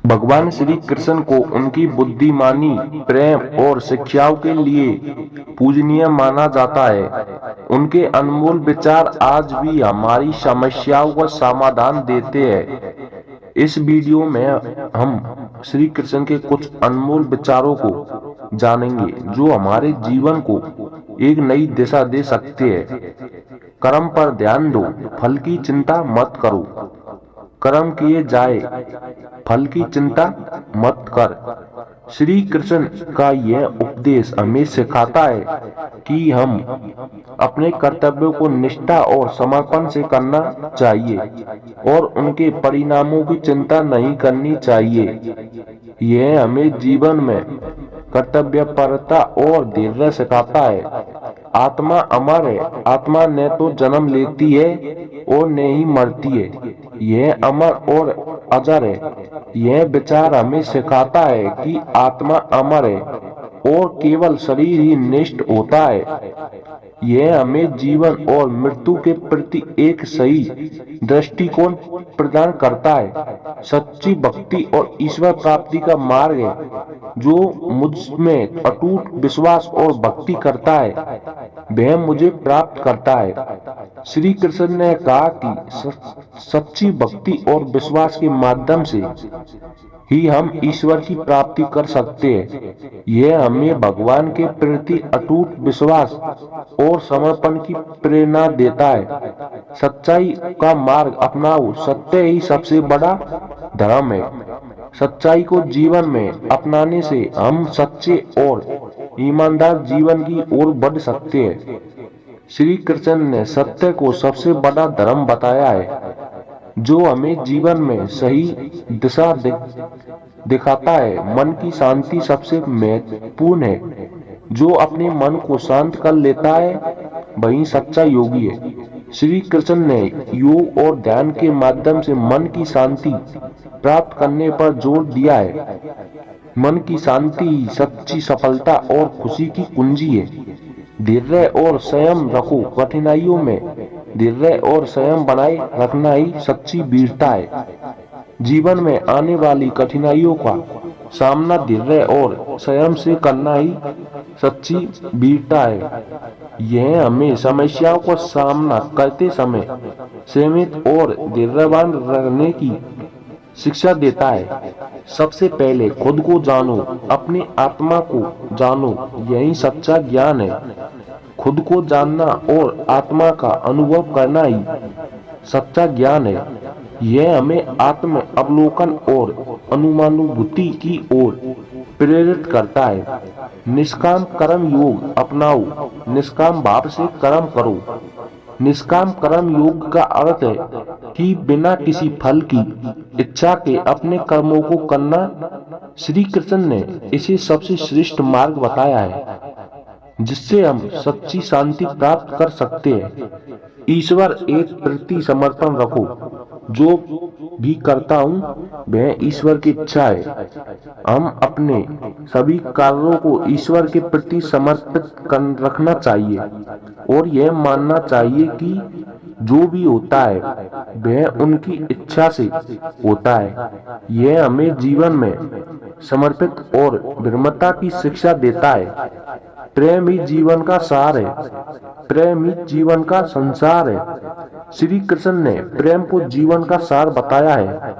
भगवान श्री कृष्ण को उनकी बुद्धिमानी, प्रेम और शिक्षाओं के लिए पूजनीय माना जाता है। उनके अनमोल विचार आज भी हमारी समस्याओं का समाधान देते हैं। इस वीडियो में हम श्री कृष्ण के कुछ अनमोल विचारों को जानेंगे जो हमारे जीवन को एक नई दिशा दे सकते हैं। कर्म पर ध्यान दो, फल की चिंता मत करो। कर्म किए जाए, फल की चिंता मत कर। श्री कृष्ण का यह उपदेश हमें सिखाता है कि हम अपने कर्तव्यों को निष्ठा और समर्पण से करना चाहिए और उनके परिणामों की चिंता नहीं करनी चाहिए। यह हमें जीवन में कर्तव्यपरता और धैर्य सिखाता है। आत्मा अमर है, आत्मा न तो जन्म लेती है और न ही मरती है। यह अमर और अजर है। यह विचार हमें सिखाता है कि आत्मा अमर है और केवल शरीर ही नष्ट होता है। यह हमें जीवन और मृत्यु के प्रति एक सही दृष्टिकोण प्रदान करता है। सच्ची भक्ति और ईश्वर प्राप्ति का मार्ग है। जो मुझ में अटूट विश्वास और भक्ति करता है वह मुझे प्राप्त करता है। श्री कृष्ण ने कहा कि सच्ची भक्ति और विश्वास के माध्यम से ही हम ईश्वर की प्राप्ति कर सकते हैं। यह हमें भगवान के प्रति अटूट विश्वास और समर्पण की प्रेरणा देता है। सच्चाई का मार्ग अपनाओ, सत्य ही सबसे बड़ा धर्म है। सच्चाई को जीवन में अपनाने से हम सच्चे और ईमानदार जीवन की ओर बढ़ सकते हैं। श्री कृष्ण ने सत्य को सबसे बड़ा धर्म बताया है जो हमें जीवन में सही दिशा दिखाता है। मन की शांति सबसे महत्वपूर्ण है। जो अपने मन को शांत कर लेता है वही सच्चा योगी है। श्री कृष्ण ने योग और ध्यान के माध्यम से मन की शांति प्राप्त करने पर जोर दिया है। मन की शांति ही सच्ची सफलता और खुशी की कुंजी है। धैर्य और संयम रखो, कठिनाइयों में धैर्य और संयम बनाए रखना ही सच्ची वीरता है। जीवन में आने वाली कठिनाइयों का सामना धैर्य और संयम से करना ही सच्ची वीरता है। यह हमें समस्याओं का सामना करते समय संयमित और धैर्यवान रहने की शिक्षा देता है। सबसे पहले खुद को जानो, अपनी आत्मा को जानो, यही सच्चा ज्ञान है। खुद को जानना और आत्मा का अनुभव करना ही सच्चा ज्ञान है। यह हमें आत्म अवलोकन और अनुमानुभूति की ओर प्रेरित करता है। निष्काम कर्म योग अपनाओ, निष्काम भाव से कर्म करो। निष्काम कर्म योग का अर्थ है कि बिना किसी फल की इच्छा के अपने कर्मों को करना। श्री कृष्ण ने इसे सबसे श्रेष्ठ मार्ग बताया है जिससे हम सच्ची शांति प्राप्त कर सकते हैं। ईश्वर एक प्रति समर्पण रखो। जो भी करता हूँ वह ईश्वर की इच्छा है। हम अपने सभी कार्यों को ईश्वर के प्रति समर्पित रखना चाहिए और यह मानना चाहिए कि जो भी होता है वह उनकी इच्छा से होता है। यह हमें जीवन में समर्पित और विनम्रता की शिक्षा देता है। प्रेम ही जीवन का सार है। प्रेम ही जीवन का संसार है। श्री कृष्ण ने प्रेम को जीवन का सार बताया है।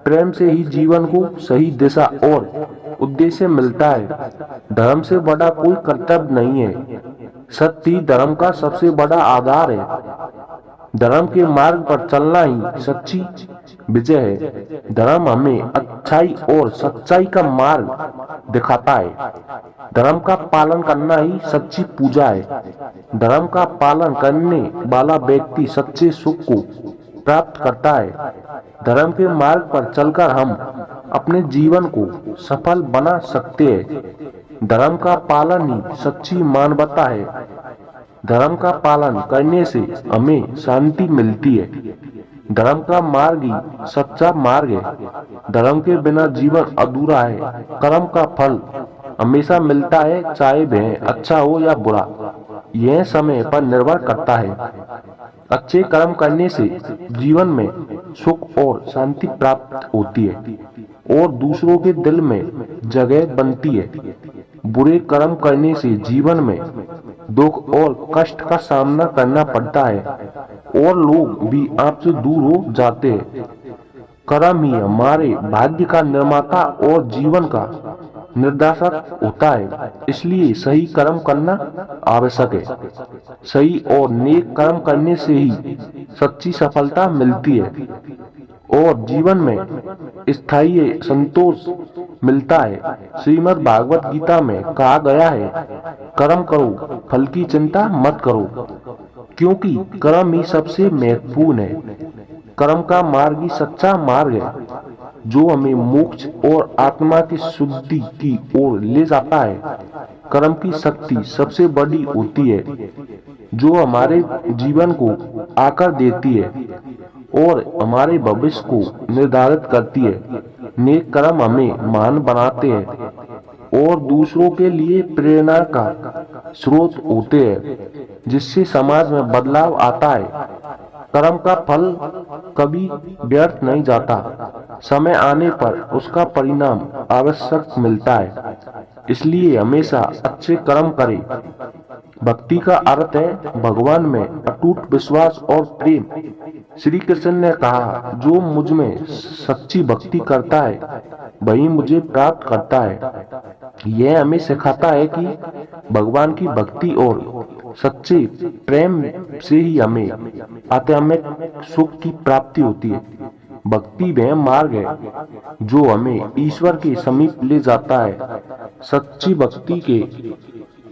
प्रेम से ही जीवन को सही दिशा और उद्देश्य मिलता है। धर्म से बड़ा कोई कर्तव्य नहीं है। सत्य ही धर्म का सबसे बड़ा आधार है। धर्म के मार्ग पर चलना ही सच्ची विजय है। धर्म हमें अच्छाई और सच्चाई का मार्ग दिखाता है। धर्म का पालन करना ही सच्ची पूजा है। धर्म का पालन करने वाला व्यक्ति सच्चे सुख को प्राप्त करता है। धर्म के मार्ग पर चलकर हम अपने जीवन को सफल बना सकते हैं। धर्म का पालन ही सच्ची मानवता है। धर्म का पालन करने से हमें शांति मिलती है। धर्म का मार्ग ही सच्चा मार्ग है। धर्म के बिना जीवन अधूरा है। कर्म का फल हमेशा मिलता है, चाहे वह अच्छा हो या बुरा। यह समय पर निर्भर करता है। अच्छे कर्म करने से जीवन में सुख और शांति प्राप्त होती है। और दूसरों के दिल में जगह बनती है। बुरे कर्म करने से जीवन में दुख और कष्ट का सामना करना पड़ता है और लोग भी आपसे दूर हो जाते हैं। कर्म ही हमारे भाग्य का निर्माता और जीवन का निर्देशक होता है, इसलिए सही कर्म करना आवश्यक है। सही और नेक कर्म करने से ही सच्ची सफलता मिलती है और जीवन में स्थायी संतोष मिलता है। श्रीमद् भागवत गीता में कहा गया है, कर्म करो, फल की चिंता मत करो, क्योंकि कर्म ही सबसे महत्वपूर्ण है। कर्म का मार्ग ही सच्चा मार्ग है जो हमें मोक्ष और आत्मा की शुद्धि की ओर ले जाता है। कर्म की शक्ति सबसे बड़ी होती है जो हमारे जीवन को आकार देती है और हमारे भविष्य को निर्धारित करती है। नेक कर्म हमें महान बनाते हैं और दूसरों के लिए प्रेरणा का स्रोत होते हैं, जिससे समाज में बदलाव आता है। कर्म का फल कभी व्यर्थ नहीं जाता, समय आने पर उसका परिणाम आवश्यक मिलता है। इसलिए हमेशा अच्छे कर्म करें। भक्ति का अर्थ है भगवान में अटूट विश्वास और प्रेम। श्री कृष्ण ने कहा, जो मुझ में सच्ची भक्ति करता है वही मुझे प्राप्त करता है। यह हमें सिखाता है कि भगवान की भक्ति और सच्चे प्रेम से ही हमें आध्यात्मिक सुख की प्राप्ति होती है। भक्ति वह मार्ग है जो हमें ईश्वर के समीप ले जाता है। सच्ची भक्ति के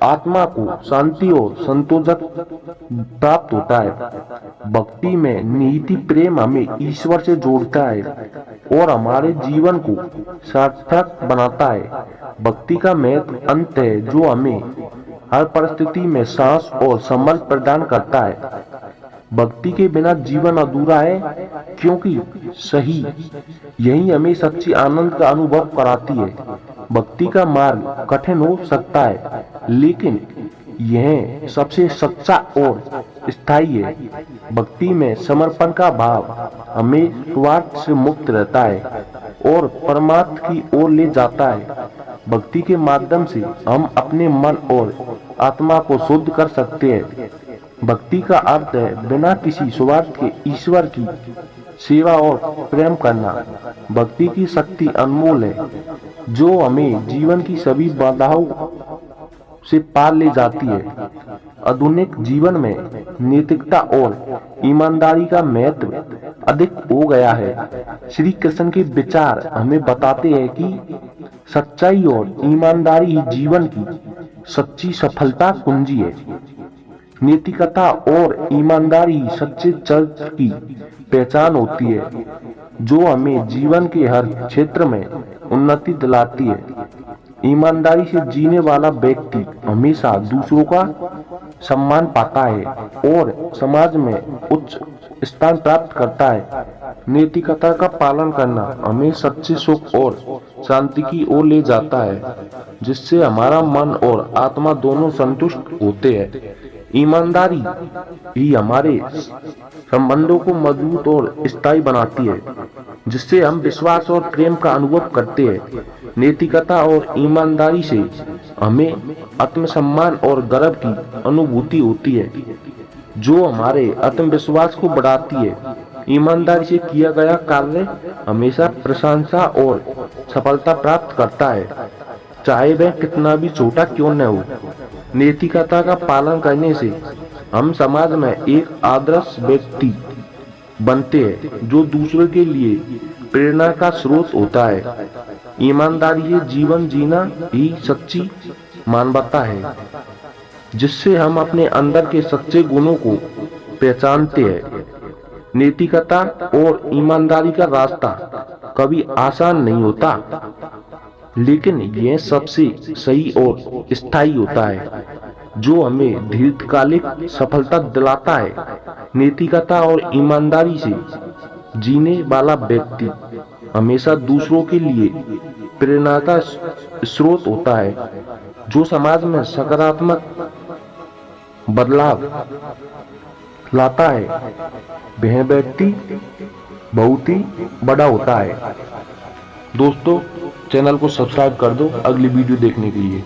आत्मा को शांति और संतोष प्राप्त होता है। भक्ति में निहित प्रेम हमें ईश्वर से जोड़ता है और हमारे जीवन को सार्थक बनाता है। भक्ति का महत्व अंत है जो हमें हर परिस्थिति में साहस और संबल प्रदान करता है। भक्ति के बिना जीवन अधूरा है, क्योंकि सही यही हमें सच्ची आनंद का अनुभव कराती है। भक्ति का मार्ग कठिन हो सकता है, लेकिन यह सबसे सच्चा और स्थायी है। भक्ति में समर्पण का भाव हमें स्वार्थ से मुक्त रहता है और परमात्मा की ओर ले जाता है। भक्ति के माध्यम से हम अपने मन और आत्मा को शुद्ध कर सकते हैं। भक्ति का अर्थ है बिना किसी स्वार्थ के ईश्वर की सेवा और प्रेम करना। भक्ति की शक्ति अनमोल है जो हमें जीवन की सभी बाधाओं से पार ले जाती है। आधुनिक जीवन में नैतिकता और ईमानदारी का महत्व अधिक हो गया है। श्री कृष्ण के विचार हमें बताते हैं कि सच्चाई और ईमानदारी ही जीवन की सच्ची सफलता कुंजी है। नैतिकता और ईमानदारी सच्चे चरित्र की पहचान होती है जो हमें जीवन के हर क्षेत्र में उन्नति दिलाती है। ईमानदारी से जीने वाला व्यक्ति हमेशा दूसरों का सम्मान पाता है और समाज में उच्च स्थान प्राप्त करता है। नैतिकता का पालन करना हमें सच्चे सुख और शांति की ओर ले जाता है, जिससे हमारा मन और आत्मा दोनों संतुष्ट होते हैं। ईमानदारी ही हमारे संबंधों को मजबूत और स्थायी बनाती है, जिससे हम विश्वास और प्रेम का अनुभव करते हैं। नैतिकता और ईमानदारी से हमें आत्मसम्मान और गर्व की अनुभूति होती है, जो हमारे आत्मविश्वास को बढ़ाती है। ईमानदारी से किया गया कार्य हमेशा प्रशंसा और सफलता प्राप्त करता है, चाहे वह कितना भी छोटा क्यों न हो। नैतिकता का पालन करने से हम समाज में एक आदर्श व्यक्ति बनते हैं जो दूसरों के लिए प्रेरणा का स्रोत होता है। ईमानदारी से जीवन जीना ही सच्ची मानवता है, जिससे हम अपने अंदर के सच्चे गुणों को पहचानते हैं। नैतिकता और ईमानदारी का रास्ता कभी आसान नहीं होता, लेकिन यह सबसे सही और स्थायी होता है जो हमें दीर्घकालिक सफलता दिलाता है। नैतिकता और ईमानदारी से जीने वाला व्यक्ति हमेशा दूसरों के लिए प्रेरणा का स्रोत होता है, जो समाज में सकारात्मक बदलाव लाता है। वह व्यक्ति बहुत ही बड़ा होता है। दोस्तों चैनल को सब्सक्राइब कर दो अगली वीडियो देखने के लिए।